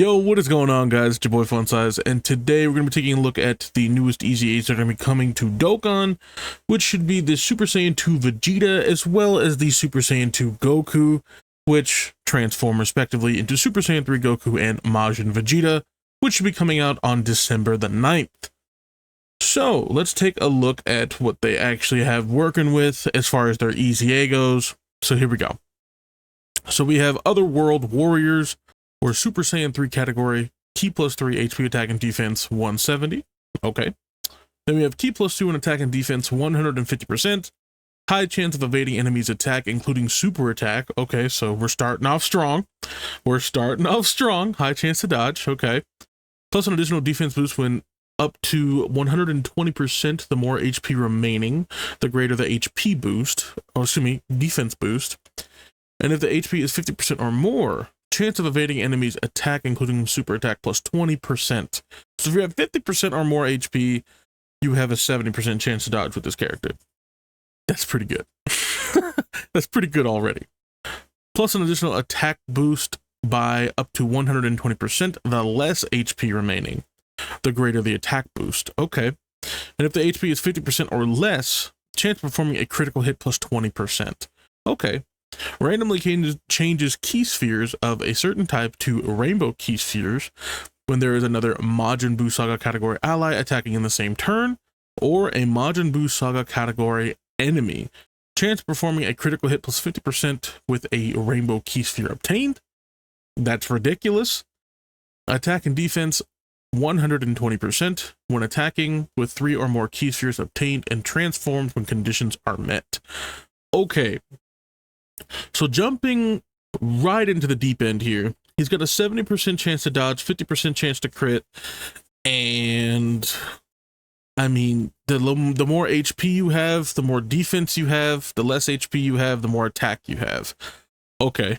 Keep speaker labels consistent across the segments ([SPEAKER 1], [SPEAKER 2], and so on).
[SPEAKER 1] Yo, what is going on, guys? It's your boy Fun Size, and today we're going to be taking a look at the newest EZAs that are going to be coming to Dokkan, which should be the Super Saiyan 2 Vegeta, as well as the Super Saiyan 2 Goku, which transform respectively into Super Saiyan 3 Goku and Majin Vegeta, which should be coming out on December the 9th. So, let's take a look at what they actually have working with as far as their EZA goes. So here we go. So we have Otherworld Warriors, or Super Saiyan 3 category, T plus 3 HP attack and defense 170. Okay. Then we have T plus 2 in attack and defense 150%. High chance of evading enemies' attack, including super attack. Okay, so we're starting off strong. High chance to dodge. Okay. Plus an additional defense boost when up to 120% the more HP remaining, the greater the HP boost, or excuse me, defense boost. And if the HP is 50% or more, chance of evading enemies' attack, including super attack, plus 20%. So if you have 50% or more HP, you have a 70% chance to dodge with this character. That's pretty good. That's pretty good already. Plus an additional attack boost by up to 120%, the less HP remaining, the greater the attack boost. Okay. And if the HP is 50% or less, chance of performing a critical hit plus 20%. Okay. Randomly changes key spheres of a certain type to rainbow key spheres when there is another Majin Buu Saga category ally attacking in the same turn, or a Majin Buu Saga category enemy. Chance of performing a critical hit plus 50% with a rainbow key sphere obtained. That's ridiculous. Attack and defense 120% when attacking with 3 or more key spheres obtained and transformed when conditions are met. Okay. So jumping right into the deep end here, he's got a 70% chance to dodge, 50% chance to crit, and I mean, the more HP you have, the more defense you have, the less HP you have, the more attack you have. Okay.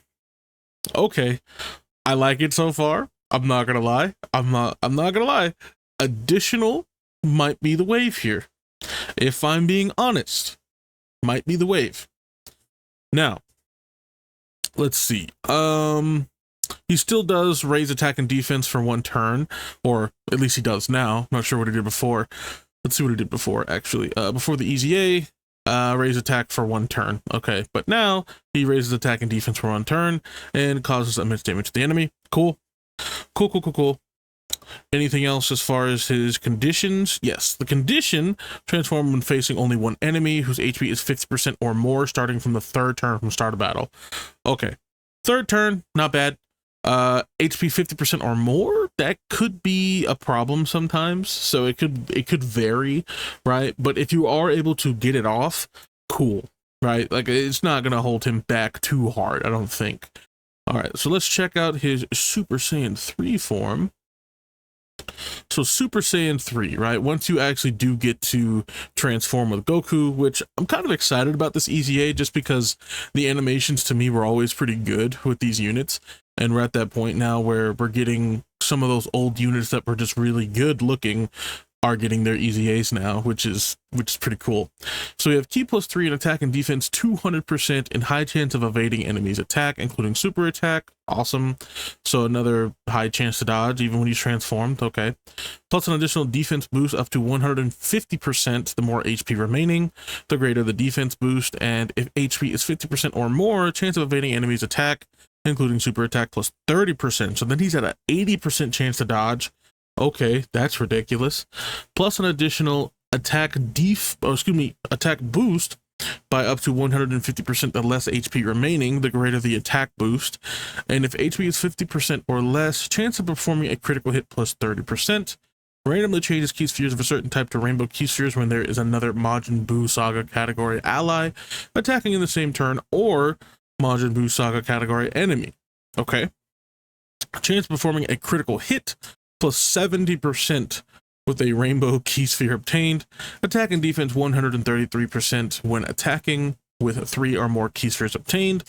[SPEAKER 1] I like it so far. I'm not gonna lie. I'm not gonna lie. Additional might be the wave here. If I'm being honest, might be the wave. Now, let's see. He still does raise attack and defense for one turn, or at least he does now. I'm not sure what he did before. Let's see what he did before, actually. Before the EZA, raise attack for one turn. Okay, but now he raises attack and defense for one turn and causes immense damage to the enemy. Cool. Anything else as far as his conditions? Yes, the condition transform when facing only one enemy whose HP is 50% or more, starting from the third turn from start of battle. Okay, third turn, not bad. HP 50% or more, that could be a problem sometimes. So it could vary, right? But if you are able to get it off, cool, right? Like, it's not gonna hold him back too hard, I don't think. All right, so let's check out his Super Saiyan 3 form. So Super Saiyan 3, right? Once you actually do get to transform with Goku, which I'm kind of excited about this EZA just because the animations to me were always pretty good with these units. And we're at that point now where we're getting some of those old units that were just really good looking are getting their EZAs now, which is pretty cool. So we have T plus 3 in attack and defense 200% and high chance of evading enemies' attack, including super attack. Awesome. So another high chance to dodge even when he's transformed. Okay. Plus an additional defense boost up to 150%, the more HP remaining, the greater the defense boost. And if HP is 50% or more, chance of evading enemies' attack, including super attack, plus 30%. So then he's at an 80% chance to dodge. Okay, that's ridiculous. Plus an additional attack boost by up to 150%, the less HP remaining, the greater the attack boost. And if HP is 50% or less, chance of performing a critical hit plus 30%. Randomly changes key spheres of a certain type to rainbow key spheres when there is another Majin Buu Saga category ally attacking in the same turn, or Majin Buu Saga category enemy. Okay. Chance of performing a critical hit plus 70% with a rainbow key sphere obtained. Attack and defense 133% when attacking with 3 or more key spheres obtained.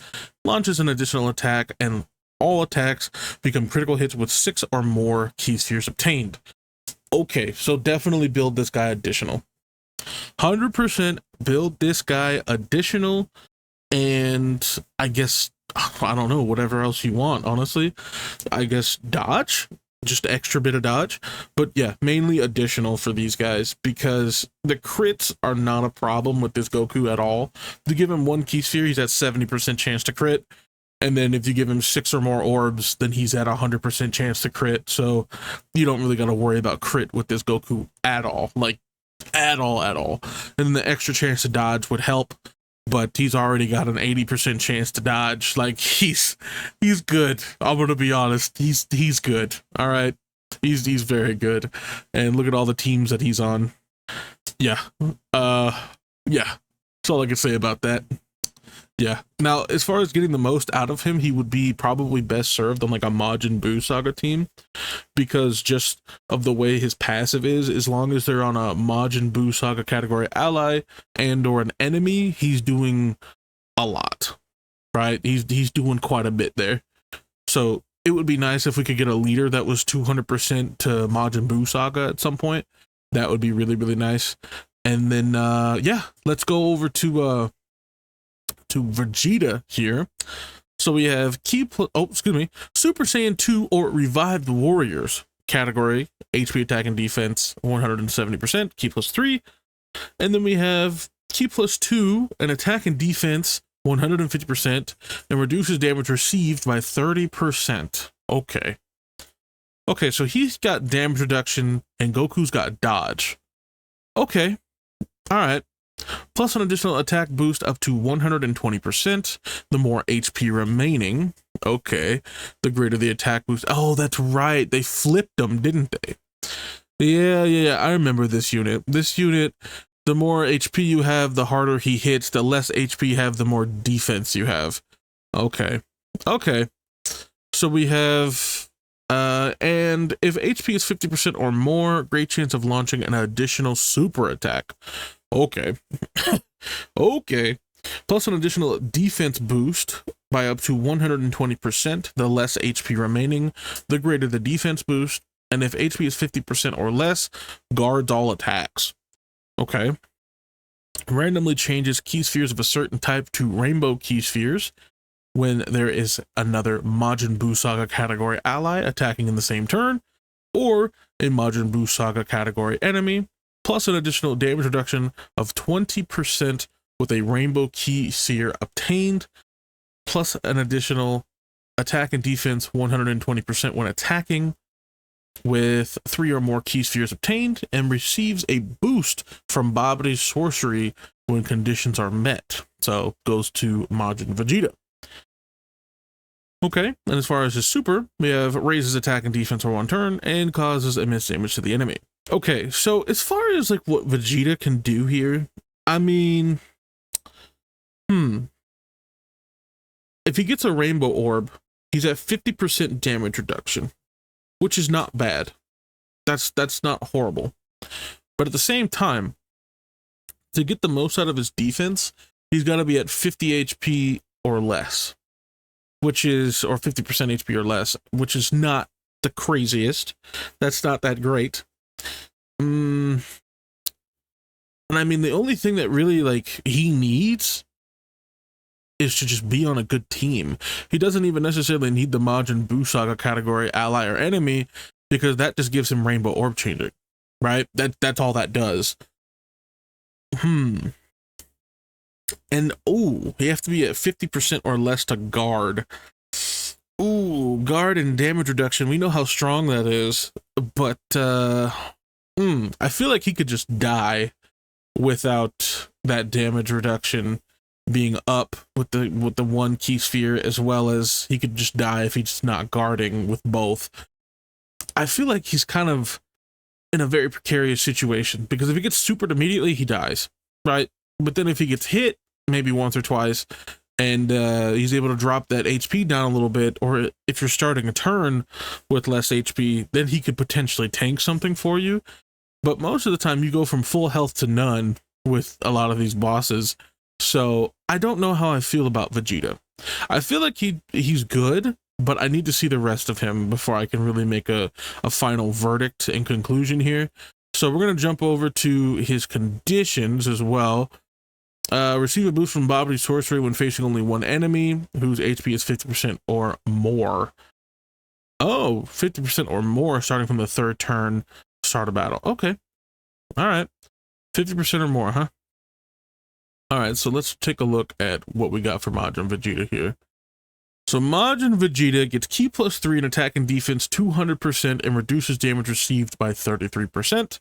[SPEAKER 1] Launches an additional attack, and all attacks become critical hits with 6 or more key spheres obtained. Okay, so definitely build this guy additional. 100% build this guy additional, and I guess I don't know, whatever else you want, honestly. I guess dodge, just extra bit of dodge. But yeah, mainly additional for these guys because the crits are not a problem with this Goku at all. To give him one key sphere, he's at 70% chance to crit. And then if you give him 6 or more orbs, then he's at 100% chance to crit. So you don't really got to worry about crit with this Goku at all. Like, at all, at all. And then the extra chance to dodge would help. But he's already got an 80% chance to dodge. Like, he's good. I'm going to be honest. He's good. All right. He's very good. And look at all the teams that he's on. Yeah. Yeah. That's all I can say about that. Yeah. Now, as far as getting the most out of him, he would be probably best served on like a Majin Buu Saga team because just of the way his passive is, as long as they're on a Majin Buu Saga category ally and or an enemy, he's doing a lot, right? He's doing quite a bit there. So it would be nice if we could get a leader that was 200% to Majin Buu Saga at some point. That would be really, really nice. And then, yeah, let's go over to Vegeta here. So we have Super Saiyan 2 or Revived Warriors category, HP attack and defense 170%, Ki plus 3. And then we have Ki plus 2 and attack and defense 150% and reduces damage received by 30%. Okay. Okay, so he's got damage reduction and Goku's got dodge. Okay. All right. Plus an additional attack boost up to 120%, the more HP remaining. Okay, the greater the attack boost. Oh, that's right. They flipped them, didn't they? Yeah, I remember this unit. This unit, the more HP you have, the harder he hits. The less HP you have, the more defense you have. Okay. So we have... and if HP is 50% or more, great chance of launching an additional super attack. Okay. Okay. Plus an additional defense boost by up to 120%, the less HP remaining, the greater the defense boost, and if HP is 50% or less, guards all attacks. Okay. Randomly changes key spheres of a certain type to rainbow key spheres when there is another Majin Buu Saga category ally attacking in the same turn, or a Majin Buu Saga category enemy, plus an additional damage reduction of 20% with a rainbow key sphere obtained, plus an additional attack and defense 120% when attacking with 3 or more key spheres obtained, and receives a boost from Babadi's sorcery when conditions are met. So goes to Majin Vegeta. Okay, and as far as his super, we have raises attack and defense for 1 turn and causes immense damage to the enemy. Okay, so as far as like what Vegeta can do here, I mean, if he gets a rainbow orb, he's at 50% damage reduction, which is not bad. That's not horrible. But at the same time, to get the most out of his defense, he's got to be at 50 HP or less, which is, or 50% HP or less, which is not the craziest. That's not that great. And I mean, the only thing that really like he needs is to just be on a good team. He doesn't even necessarily need the Majin Buu Saga category ally or enemy, because that just gives him rainbow orb changing, right? That's all that does. And oh, you have to be at 50% or less to guard. Ooh, guard and damage reduction. We know how strong that is, but I feel like he could just die without that damage reduction being up with the 1 key sphere, as well as he could just die if he's not guarding with both. I feel like he's kind of in a very precarious situation, because if he gets supered immediately, he dies, right? But then if he gets hit maybe once or twice and he's able to drop that HP down a little bit, or if you're starting a turn with less HP, then he could potentially tank something for you. But most of the time you go from full health to none with a lot of these bosses. So I don't know how I feel about Vegeta. I feel like he's good, but I need to see the rest of him before I can really make a final verdict and conclusion here. So we're going to jump over to his conditions as well. Receive a boost from Bobby's sorcery when facing only one enemy whose HP is 50% or more. Oh, 50% or more starting from the third turn, start a battle. Okay. All right. 50% or more, huh? All right, so let's take a look at what we got for Majin Vegeta here. So Majin Vegeta gets Ki +3 in attack and defense 200% and reduces damage received by 33%,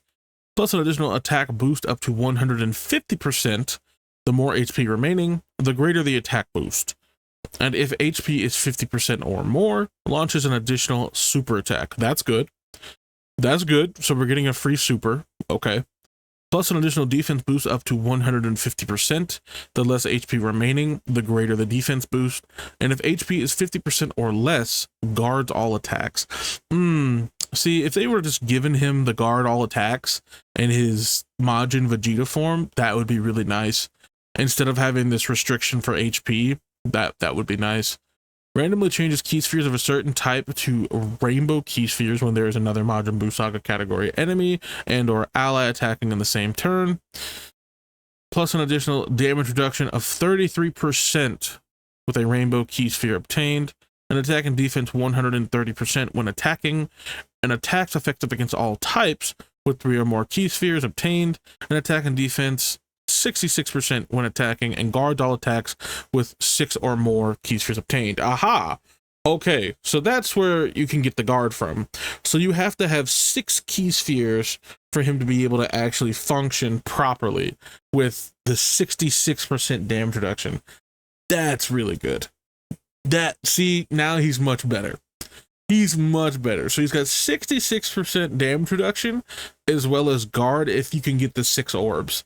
[SPEAKER 1] plus an additional attack boost up to 150%. The more HP remaining, the greater the attack boost. And if HP is 50% or more, launches an additional super attack. That's good. That's good. So we're getting a free super. Okay. Plus an additional defense boost up to 150%. The less HP remaining, the greater the defense boost. And if HP is 50% or less, guards all attacks. See, if they were just giving him the guard all attacks in his Majin Vegeta form, that would be really nice. Instead of having this restriction for HP, that would be nice. Randomly changes Ki spheres of a certain type to rainbow Ki spheres when there is another Majin Buu Saga category enemy and or ally attacking in the same turn. Plus an additional damage reduction of 33% with a rainbow Ki sphere obtained. An attack and defense 130% when attacking. An attack's effective against all types with 3 or more Ki spheres obtained. An attack and defense 66% when attacking, and guards all attacks with 6 or more Ki spheres obtained. Aha! Okay, so that's where you can get the guard from. So you have to have 6 Ki spheres for him to be able to actually function properly with the 66% damage reduction. That's really good. See, now he's much better. He's much better. So he's got 66% damage reduction as well as guard if you can get the 6 orbs.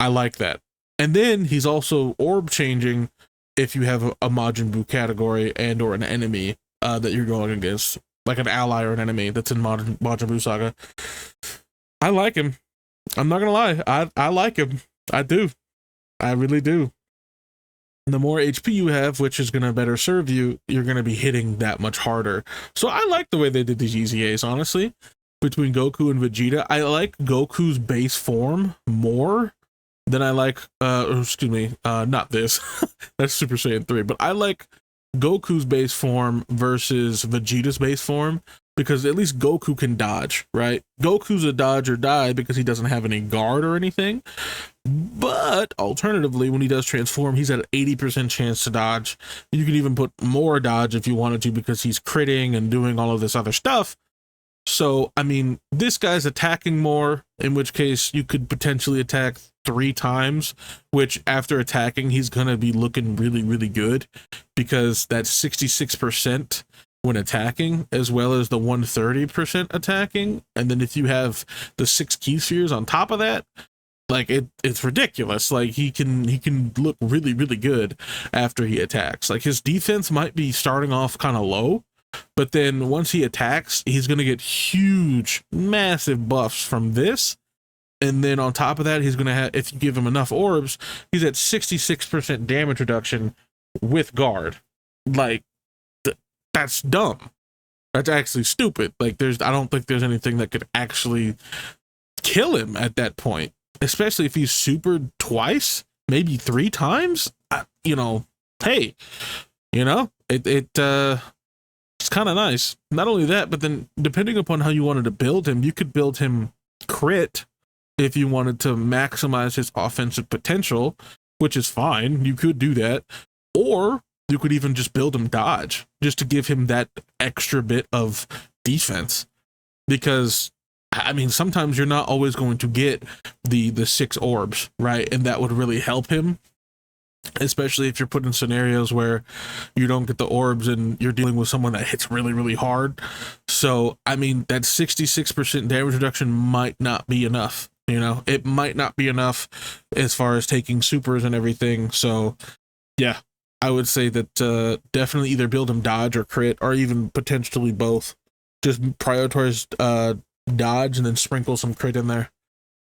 [SPEAKER 1] I like that. And then he's also orb changing if you have a Majin Buu category and or an enemy that you're going against, like an ally or an enemy that's in Majin Buu Saga. I like him. I'm not gonna lie. I like him. I do. I really do. The more HP you have, which is gonna better serve you, you're gonna be hitting that much harder. So I like the way they did these EZAs, honestly. Between Goku and Vegeta, I like Goku's base form more. Then I like, not this, that's Super Saiyan 3, but I like Goku's base form versus Vegeta's base form, because at least Goku can dodge, right? Goku's a dodge or die because he doesn't have any guard or anything, but alternatively, when he does transform, he's at an 80% chance to dodge. You can even put more dodge if you wanted to because he's critting and doing all of this other stuff. So, I mean, this guy's attacking more, in which case you could potentially attack 3 times, which after attacking, he's going to be looking really, really good because that's 66% when attacking, as well as the 130% attacking. And then if you have the 6 Ki spheres on top of that, like it's ridiculous. Like he can look really, really good after he attacks. Like his defense might be starting off kind of low, but then once he attacks, he's going to get huge, massive buffs from this. And then on top of that, he's going to have, if you give him enough orbs, he's at 66% damage reduction with guard. Like, that's dumb. That's actually stupid. Like, I don't think there's anything that could actually kill him at that point. Especially if he's supered twice, maybe 3 times. Hey, it's kind of nice. Not only that, but then depending upon how you wanted to build him, you could build him crit if you wanted to maximize his offensive potential, which is fine. You could do that. Or you could even just build him dodge, just to give him that extra bit of defense. Because, I mean, sometimes you're not always going to get the 6 orbs, right? And that would really help him. Especially if you're put in scenarios where you don't get the orbs and you're dealing with someone that hits really, really hard. So, I mean, that 66% damage reduction might not be enough. It might not be enough as far as taking supers and everything. So, yeah, I would say that definitely either build him dodge or crit, or even potentially both. Just prioritize dodge and then sprinkle some crit in there.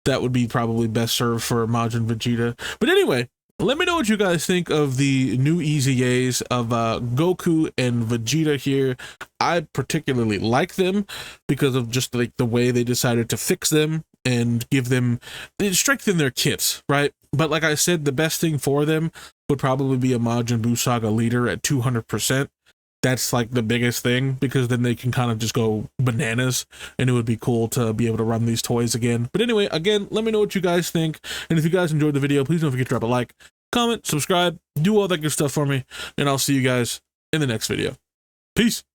[SPEAKER 1] That would be probably best served for Majin Vegeta. But anyway, let me know what you guys think of the new EZAs of Goku and Vegeta here. I particularly like them because of just like the way they decided to fix them and give them, strengthen their kits, right? But like I said, the best thing for them would probably be a Majin Buu Saga leader at 200%. That's like the biggest thing, because then they can kind of just go bananas, and it would be cool to be able to run these toys again. But anyway, again, let me know what you guys think. And if you guys enjoyed the video, please don't forget to drop a like, comment, subscribe, do all that good stuff for me. And I'll see you guys in the next video. Peace.